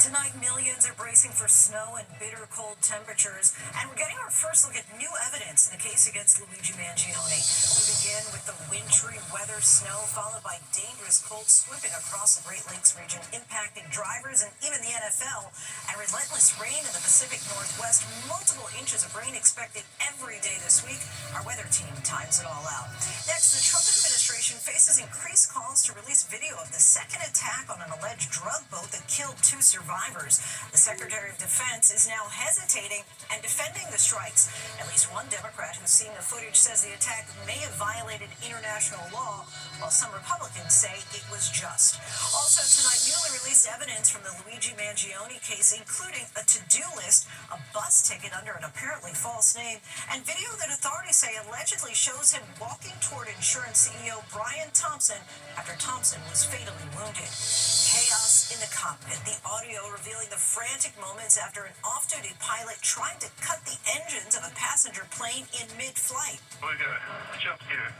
Tonight, millions are bracing for snow and bitter cold temperatures, and we're getting our first look at new evidence in the case against Luigi Mangione. We begin with the wintry weather, snow, followed by dangerous cold sweeping across the Great Lakes region, impacting drivers and even the NFL, and relentless rain in the Pacific Northwest. Multiple inches of rain expected every day this week. Our weather team times it all out. Next, the Trump administration faces increased calls to release video of the second attack on an alleged drug boat that killed two survivors. The Secretary of Defense is now hesitating and defending the strikes. At least one Democrat who's seen the footage says the attack may have violated international law, while some Republicans say it was just. Also tonight, newly released evidence from the Luigi Mangione case, including a to-do list, a bus ticket under an apparently false name, and video that authorities say allegedly shows him walking toward insurance CEO Brian Thompson after Thompson was fatally wounded. Chaos in the cockpit, the audio revealing the frantic moments after an off-duty pilot tried to cut the engines of a passenger plane in mid-flight. We got a jump gear,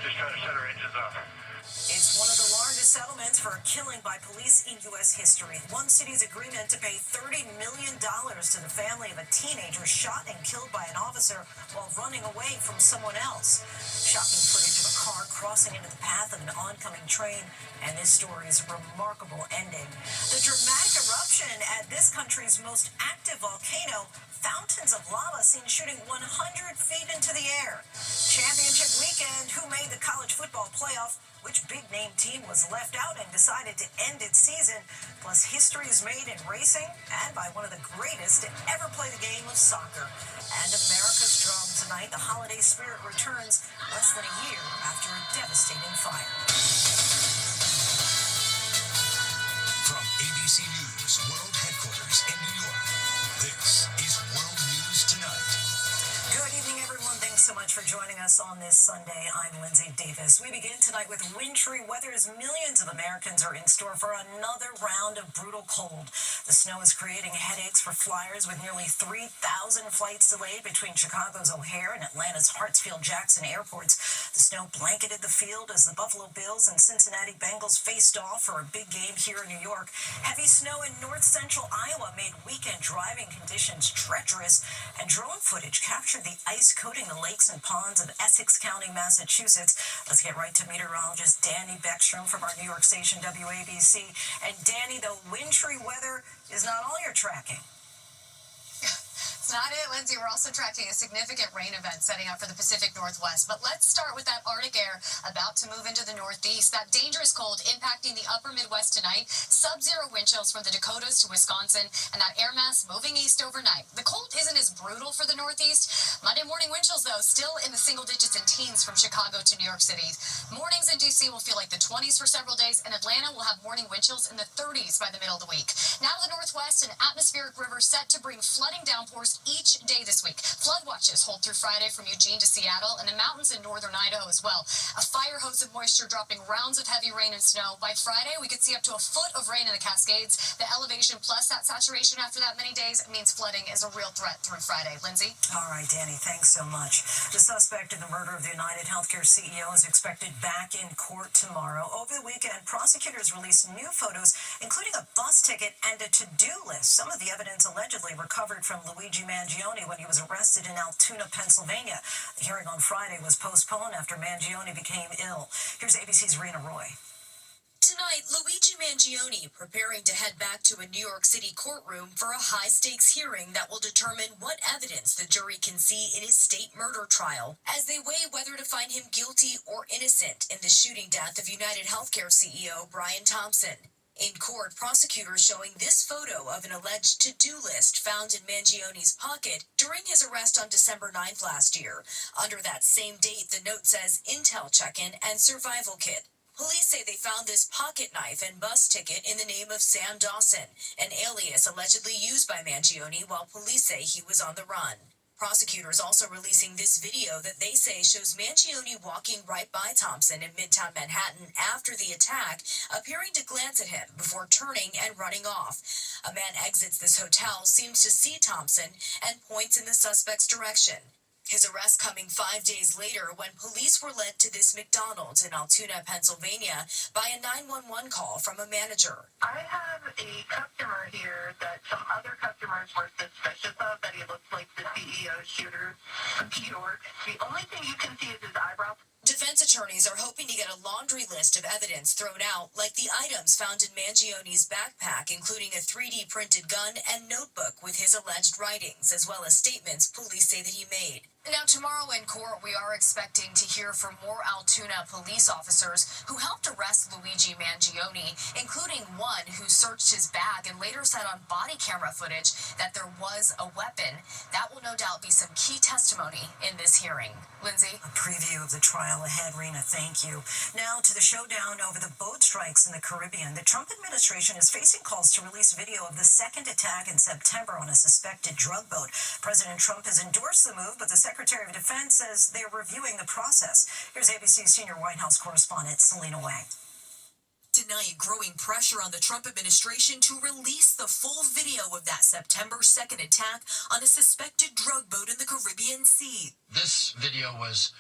just trying to shut our engines off. It's one of the largest settlements for a killing by police in U.S. history. One city's agreement to pay $30 million to the family of a teenager shot and killed by an officer while running away from someone else. Shocking footage of a car crossing into the path of an oncoming train, and this story's remarkable ending. The dramatic eruption at this country's most active volcano, fountains of lava seen shooting 100 feet into the air. Championship weekend, who made the college football playoff? Which big-name team was left out and decided to end its season? Plus, history is made in racing and by one of the greatest to ever play the game of soccer. And America's drum tonight. The holiday spirit returns less than a year after a devastating fire. From ABC News World Headquarters in New York, this is World News Tonight. Good evening, everyone. Thanks so much for joining us on this Sunday. I'm Lindsay Davis. We begin tonight with wintry weather as millions of Americans are in store for another round of brutal cold. The snow is creating headaches for flyers with nearly 3,000 flights delayed between Chicago's O'Hare and Atlanta's Hartsfield-Jackson airports. The snow blanketed the field as the Buffalo Bills and Cincinnati Bengals faced off for a big game here in New York. Heavy snow in north-central Iowa made weekend driving conditions treacherous, and drone footage captured the ice coating the lakes and ponds of Essex County, Massachusetts. Let's get right to meteorologist Danny Beckstrom from our New York station WABC. And Danny, the wintry weather is not all you're tracking. It's not it, Lindsay. We're also tracking a significant rain event setting up for the Pacific Northwest. But let's start with that Arctic air about to move into the Northeast. That dangerous cold impacting the upper Midwest tonight. Sub-zero wind chills from the Dakotas to Wisconsin, and that air mass moving east overnight. The cold isn't as brutal for the Northeast. Monday morning wind chills, though, still in the single digits and teens from Chicago to New York City. Mornings in D.C. will feel like the 20s for several days, and Atlanta will have morning wind chills in the 30s by the middle of the week. Now to the Northwest, an atmospheric river set to bring flooding downpours each day this week. Flood watches hold through Friday from Eugene to Seattle and the mountains in northern Idaho as well. A fire hose of moisture dropping rounds of heavy rain and snow. By Friday, we could see up to a foot of rain in the Cascades. The elevation plus that saturation after that many days means flooding is a real threat through Friday. Lindsay? All right, Danny, thanks so much. The suspect in the murder of the United Healthcare CEO is expected back in court tomorrow. Over the weekend, prosecutors released new photos, including a bus ticket and a to-do list. Some of the evidence allegedly recovered from Luigi Mangione when he was arrested in Altoona, Pennsylvania. The hearing on Friday was postponed after Mangione became ill. Here's ABC's Rena Roy. Tonight, Luigi Mangione preparing to head back to a New York City courtroom for a high-stakes hearing that will determine what evidence the jury can see in his state murder trial as they weigh whether to find him guilty or innocent in the shooting death of United Healthcare CEO Brian Thompson. In court, prosecutors showing this photo of an alleged to-do list found in Mangione's pocket during his arrest on December 9th last year. Under that same date, the note says Intel check-in and survival kit. Police say they found this pocket knife and bus ticket in the name of Sam Dawson, an alias allegedly used by Mangione while police say he was on the run. Prosecutors also releasing this video that they say shows Mangione walking right by Thompson in Midtown Manhattan after the attack, appearing to glance at him before turning and running off. A man exits this hotel, seems to see Thompson, and points in the suspect's direction. His arrest coming 5 days later when police were led to this McDonald's in Altoona, Pennsylvania by a 911 call from a manager. I have a customer here some other customers were suspicious of, that he looks like the CEO shooter from New York. The only thing you can see is his eyebrows. Defense attorneys are hoping to get a laundry list of evidence thrown out, like the items found in Mangione's backpack, including a 3D printed gun and notebook with his alleged writings, as well as statements police say that he made. Now, tomorrow in court, we are expecting to hear from more Altoona police officers who helped arrest Luigi Mangione, including one who searched his bag and later said on body camera footage that there was a weapon. That will no doubt be some key testimony in this hearing. Lindsay? A preview of the trial ahead, Rena, thank you. Now to the showdown over the boat strikes in the Caribbean. The Trump administration is facing calls to release video of the second attack in September on a suspected drug boat. President Trump has endorsed the move, but the Secretary of Defense says they're reviewing the process. Here's ABC's senior White House correspondent, Selena Wang. Tonight, growing pressure on the Trump administration to release the full video of that September 2nd attack on a suspected drug boat in the Caribbean Sea. This video was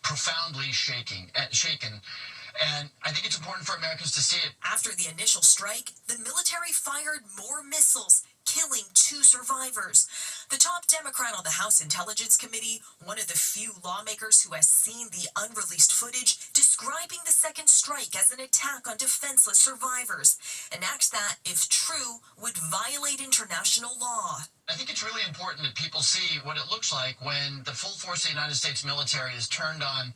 profoundly shaken, and I think it's important for Americans to see it. After the initial strike, the military fired more missiles, killing 2 survivors. The top Democrat on the House Intelligence Committee, one of the few lawmakers who has seen the unreleased footage, describing the second strike as an attack on defenseless survivors, an act that, if true, would violate international law. I think it's really important that people see what it looks like when the full force of the United States military is turned on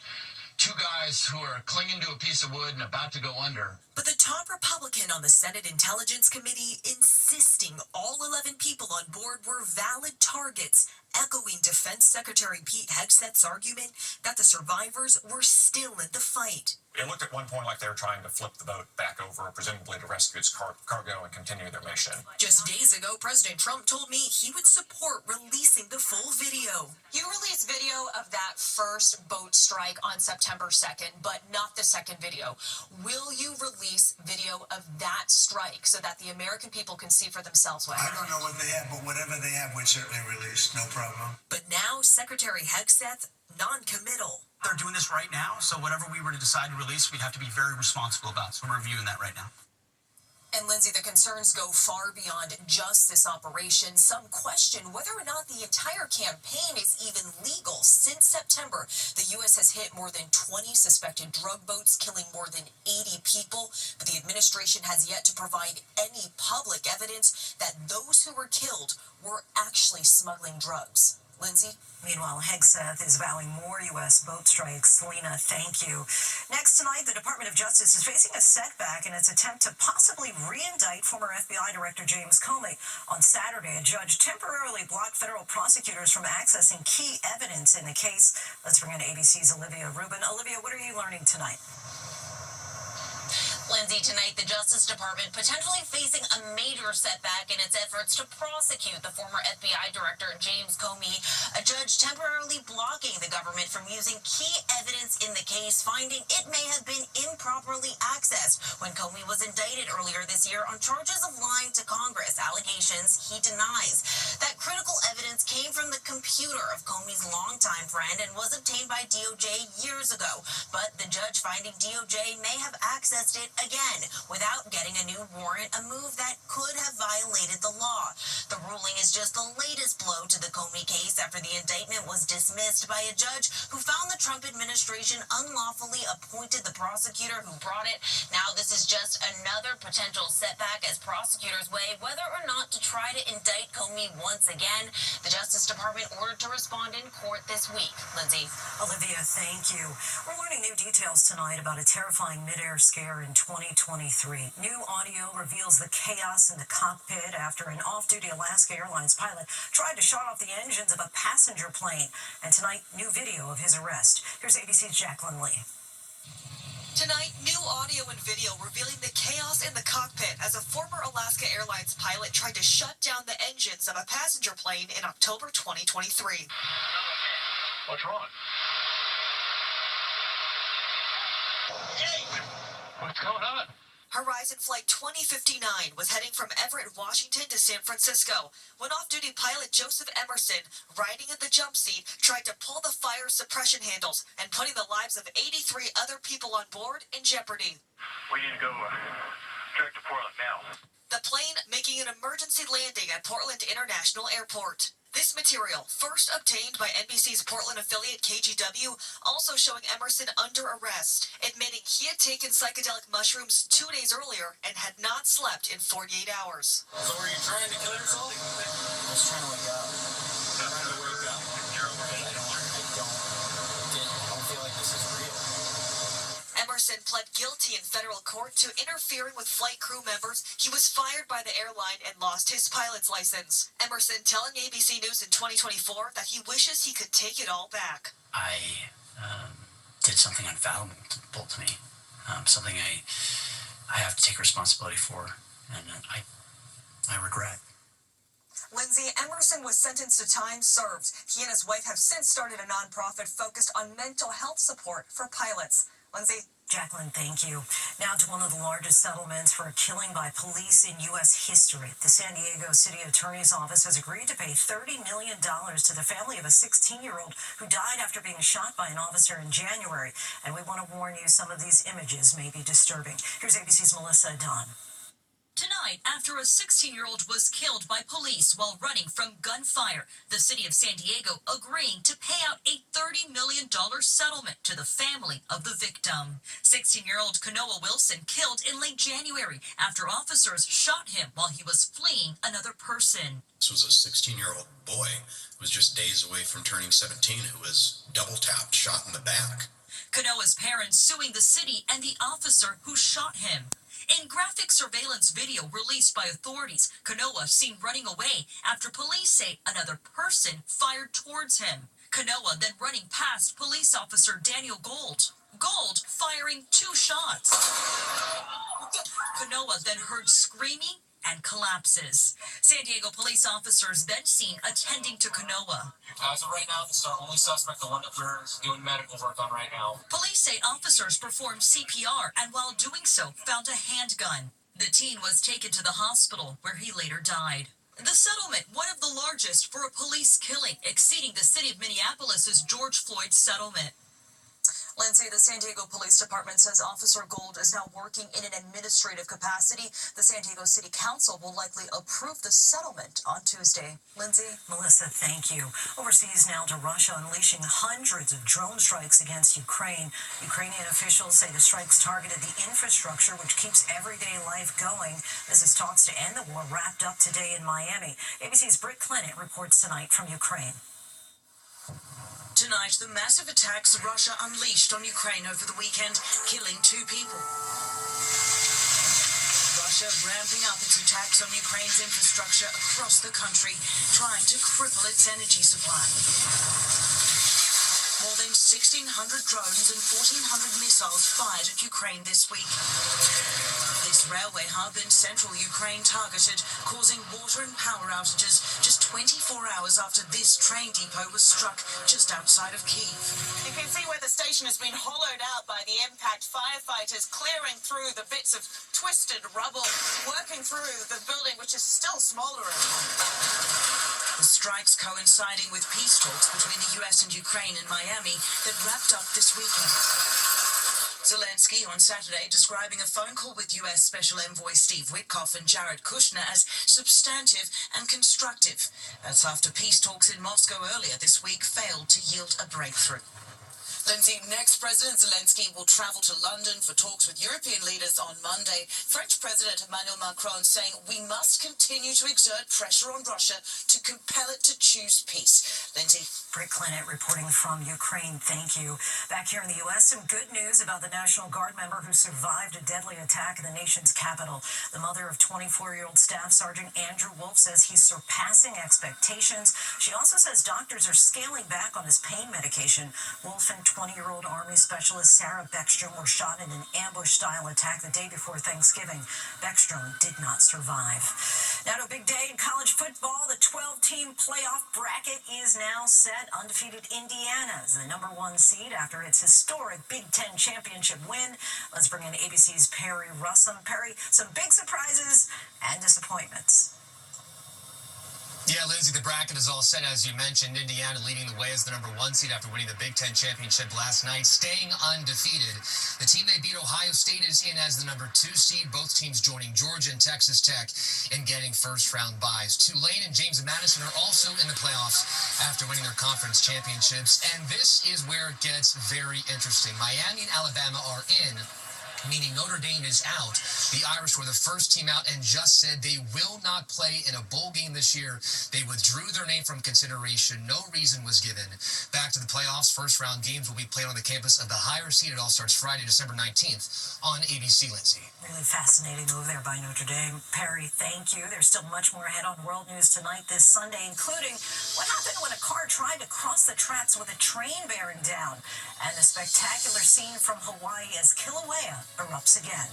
2 guys who are clinging to a piece of wood and about to go under. But the top Republican on the Senate Intelligence Committee insisting all 11 people on board were valid targets, echoing Defense Secretary Pete Hegseth's argument that the survivors were still in the fight. It looked at one point like they were trying to flip the boat back over, presumably to rescue its cargo and continue their mission. Just days ago, President Trump told me he would support releasing the full video. You released video of that first boat strike on September 2nd, but not the second video. Will you release video of that strike so that the American people can see for themselves what happened? I don't know what they have, but whatever they have, we'd certainly release, no problem. But now Secretary Hegseth, non-committal. They're doing this right now, so whatever we were to decide to release, we'd have to be very responsible about. So we're reviewing that right now. And Lindsay, the concerns go far beyond just this operation. Some question whether or not the entire campaign is even legal. Since September, the U.S. has hit more than 20 suspected drug boats, killing more than 80 people. But the administration has yet to provide any public evidence that those who were killed were actually smuggling drugs. Lindsay? Meanwhile, Hegseth is vowing more U.S. boat strikes. Selena, thank you. Next tonight, the Department of Justice is facing a setback in its attempt to possibly re-indict former FBI Director James Comey. On Saturday, a judge temporarily blocked federal prosecutors from accessing key evidence in the case. Let's bring in ABC's Olivia Rubin. Olivia, what are you learning tonight? Lindsay, tonight the Justice Department potentially facing a major setback in its efforts to prosecute the former FBI Director James Comey. A judge temporarily blocking the government from using key evidence in the case, finding it may have been improperly accessed when Comey was indicted earlier this year on charges of lying to Congress, allegations he denies. That critical evidence came from the computer of Comey's longtime friend and was obtained by DOJ years ago. But the judge finding DOJ may have accessed it again without getting a new warrant, a move that could have violated the law. The ruling is just the latest blow to the Comey case after the indictment was dismissed by a judge who found the Trump administration unlawfully appointed the prosecutor who brought it. Now this is just another potential setback as prosecutors weigh whether or not to try to indict Comey once again. The Justice Department ordered to respond in court this week. Lindsay. Olivia, thank you. We're learning new details tonight about a terrifying midair scare in 2023. New audio reveals the chaos in the cockpit after an off-duty Alaska Airlines pilot tried to shut off the engines of a passenger plane. And tonight, new video of his arrest. Here's ABC's Jacqueline Lee. Tonight, new audio and video revealing the chaos in the cockpit as a former Alaska Airlines pilot tried to shut down the engines of a passenger plane in October 2023. What's wrong? Hey! What's going on? Horizon Flight 2059 was heading from Everett, Washington to San Francisco when off-duty pilot Joseph Emerson, riding in the jump seat, tried to pull the fire suppression handles and putting the lives of 83 other people on board in jeopardy. We need to go direct to Portland now. the plane making an emergency landing at Portland International Airport. This material, first obtained by NBC's Portland affiliate KGW, also showing Emerson under arrest, admitting he had taken psychedelic mushrooms 2 days earlier and had not slept in 48 hours. So were you trying to kill yourself? I was trying to wake up. I don't feel like this is real. Emerson pled guilty in federal court to interfering with flight crew members. He was fired by the airline and lost his pilot's license. Emerson telling ABC News in 2024 that he wishes he could take it all back. I did something unfathomable to me, something I have to take responsibility for, and I regret. Lindsay, Emerson was sentenced to time served. He and his wife have since started a nonprofit focused on mental health support for pilots. Lindsay? Jacqueline, thank you. Now to one of the largest settlements for a killing by police in U.S. history. The San Diego City Attorney's Office has agreed to pay $30 million to the family of a 16-year-old who died after being shot by an officer in January. And we want to warn you, some of these images may be disturbing. Here's ABC's Melissa Dunn. Tonight, after a 16-year-old was killed by police while running from gunfire, the city of San Diego agreeing to pay out a $30 million settlement to the family of the victim. 16-year-old Kanoa Wilson killed in late January after officers shot him while he was fleeing another person. This was a 16-year-old boy who was just days away from turning 17 who was double-tapped, shot in the back. Kanoa's parents suing the city and the officer who shot him. In graphic surveillance video released by authorities, Kanoa seen running away after police say another person fired towards him. Kanoa then running past police officer Daniel Gold. Gold firing 2 shots. Kanoa then heard screaming and collapses. San Diego police officers then seen attending to Kanoa. As of right now, this is our only suspect, the one that we're doing medical work on right now. Police say officers performed CPR and while doing so, found a handgun. The teen was taken to the hospital where he later died. The settlement, one of the largest for a police killing, exceeding the city of Minneapolis's George Floyd settlement. Lindsay, the San Diego Police Department says Officer Gold is now working in an administrative capacity. The San Diego City Council will likely approve the settlement on Tuesday. Lindsay? Melissa, thank you. Overseas now to Russia, unleashing hundreds of drone strikes against Ukraine. Ukrainian officials say the strikes targeted the infrastructure which keeps everyday life going. This is talks to end the war wrapped up today in Miami. ABC's Britt Clennett reports tonight from Ukraine. Tonight, the massive attacks Russia unleashed on Ukraine over the weekend, killing 2 people. Russia ramping up its attacks on Ukraine's infrastructure across the country, trying to cripple its energy supply. More than 1,600 drones and 1,400 missiles fired at Ukraine this week. This railway hub in central Ukraine targeted, causing water and power outages just 24 hours after this train depot was struck just outside of Kyiv. You can see where the station has been hollowed out by the impact. Firefighters clearing through the bits of twisted rubble, working through the building, which is still smoldering. The strikes coinciding with peace talks between the US and Ukraine in Miami that wrapped up this weekend. Zelensky on Saturday describing a phone call with US Special Envoy Steve Witkoff and Jared Kushner as substantive and constructive. That's after peace talks in Moscow earlier this week failed to yield a breakthrough. Lindsay, next President Zelensky will travel to London for talks with European leaders on Monday. French President Emmanuel Macron saying we must continue to exert pressure on Russia to compel it to choose peace. Lindsay. Britt Clennett reporting from Ukraine. Thank you. Back here in the U.S., some good news about the National Guard member who survived a deadly attack in the nation's capital. The mother of 24-year-old Staff Sergeant Andrew Wolf says he's surpassing expectations. She also says doctors are scaling back on his pain medication. Wolf and 20-year-old Army Specialist Sarah Beckstrom were shot in an ambush-style attack the day before Thanksgiving. Beckstrom did not survive. Now to a big day in college football. The 12-team playoff bracket is now set. Undefeated Indiana is the number 1 seed after its historic Big Ten championship win. Let's bring in ABC's Perry Russum. Perry, some big surprises and disappointments. Yeah, Lindsay, the bracket is all set, as you mentioned. Indiana leading the way as the number 1 seed after winning the Big Ten championship last night, staying undefeated. The team they beat, Ohio State, is in as the number 2 seed. Both teams joining Georgia and Texas Tech in getting first-round byes. Tulane and James Madison are also in the playoffs after winning their conference championships. And this is where it gets very interesting. Miami and Alabama are in, meaning Notre Dame is out. The Irish were the first team out and just said they will not play in a bowl game this year. They withdrew their name from consideration. No reason was given. Back to the playoffs. First-round games will be played on the campus of the higher seed. It all starts Friday, December 19th on ABC, Lindsay. Really fascinating move there by Notre Dame. Perry, thank you. There's still much more ahead on World News Tonight this Sunday, including what happened when a car tried to cross the tracks with a train bearing down, and the spectacular scene from Hawaii as Kilauea erupts again.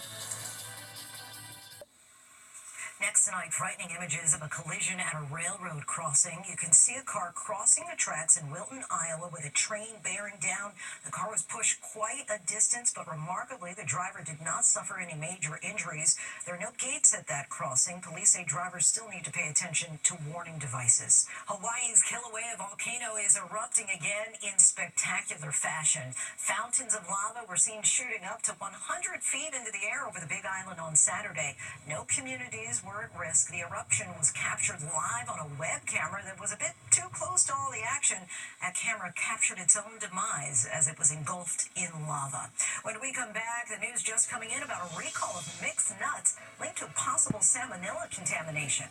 Next tonight, frightening images of a collision at a railroad crossing. You can see a car crossing the tracks in Wilton, Iowa, with a train bearing down. The car was pushed quite a distance, but remarkably, the driver did not suffer any major injuries. There are no gates at that crossing. Police say drivers still need to pay attention to warning devices. Hawaii's Kilauea volcano is erupting again in spectacular fashion. Fountains of lava were seen shooting up to 100 feet into the air over the Big Island on Saturday. No communities were at risk. The eruption was captured live on a web camera that was a bit too close to all the action. That camera captured its own demise as it was engulfed in lava. When we come back, the news just coming in about a recall of mixed nuts linked to possible salmonella contamination.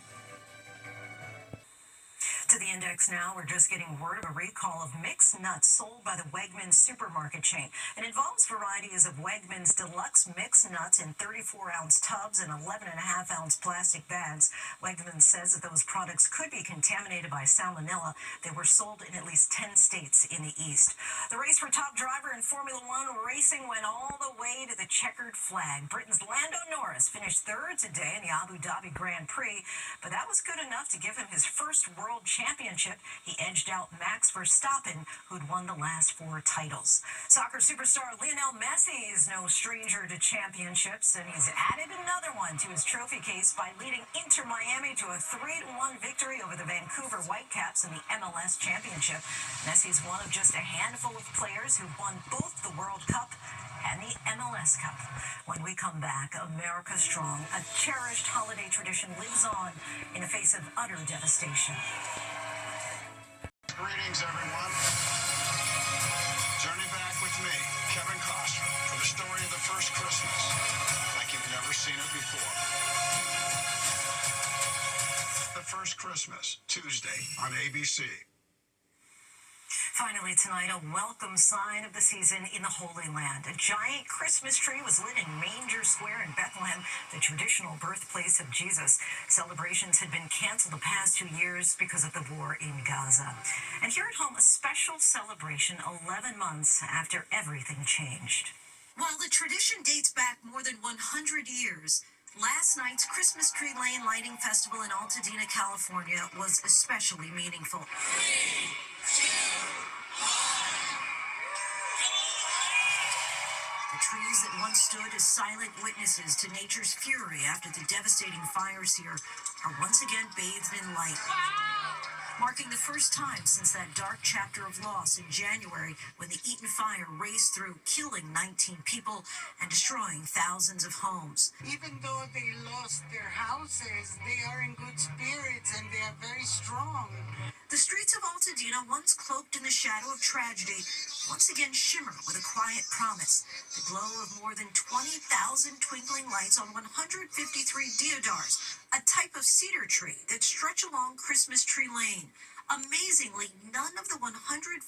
To the index now, we're just getting word of a recall of mixed nuts sold by the Wegmans supermarket chain. It involves varieties of Wegmans deluxe mixed nuts in 34-ounce tubs and 11.5-ounce plastic bags. Wegmans says that those products could be contaminated by salmonella. They were sold in at least 10 states in the East. The race for top driver in Formula One racing went all the way to the checkered flag. Britain's Lando Norris finished third today in the Abu Dhabi Grand Prix, but that was good enough to give him his first world championship. He edged out Max Verstappen, who'd won the last 4 titles. Soccer superstar Lionel Messi is no stranger to championships, and he's added another one to his trophy case by leading Inter Miami to a 3-1 victory over the Vancouver Whitecaps in the MLS Championship. Messi's one of just a handful of players who won both the World Cup and the MLS Cup. When we come back, America Strong, a cherished holiday tradition, lives on in the face of utter devastation. Greetings, everyone. Journey back with me, Kevin Costner, for the story of the first Christmas, like you've never seen it before. The First Christmas, Tuesday on ABC. Finally tonight, a welcome sign of the season in the Holy Land. A giant Christmas tree was lit in Manger Square in Bethlehem, the traditional birthplace of Jesus. Celebrations had been canceled the past 2 years because of the war in Gaza. And here at home, a special celebration 11 months after everything changed. While the tradition dates back more than 100 years, last night's Christmas Tree Lane Lighting Festival in Altadena, California was especially meaningful. 3, 2, 1. The trees that once stood as silent witnesses to nature's fury after the devastating fires here are once again bathed in light. Marking the first time since that dark chapter of loss in January when the Eaton Fire raced through, killing 19 people and destroying thousands of homes. Even though they lost their houses, they are in good spirits and they are very strong. The streets of Altadena, once cloaked in the shadow of tragedy, once again shimmer with a quiet promise. The glow of more than 20,000 twinkling lights on 153 deodars, a type of cedar tree that stretch along Christmas Tree Lane. Amazingly, none of the 153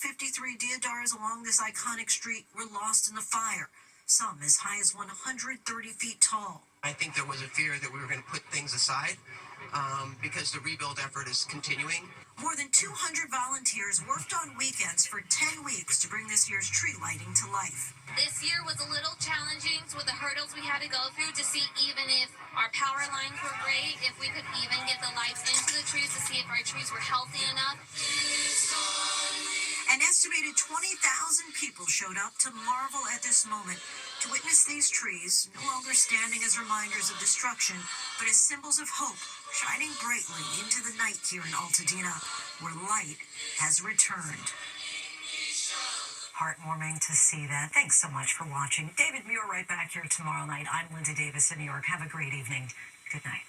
deodars along this iconic street were lost in the fire, some as high as 130 feet tall. I think there was a fear that we were going to put things aside because the rebuild effort is continuing. More than 200 volunteers worked on weekends for 10 weeks to bring this year's tree lighting to life. This year was a little challenging with the hurdles we had to go through to see even if our power lines were great, if we could even get the lights into the trees to see if our trees were healthy enough. An estimated 20,000 people showed up to marvel at this moment, to witness these trees, no longer standing as reminders of destruction, but as symbols of hope shining brightly into the night here in Altadena, where light has returned. Heartwarming to see that. Thanks so much for watching. David Muir right back here tomorrow night. I'm Linda Davis in New York. Have a great evening. Good night.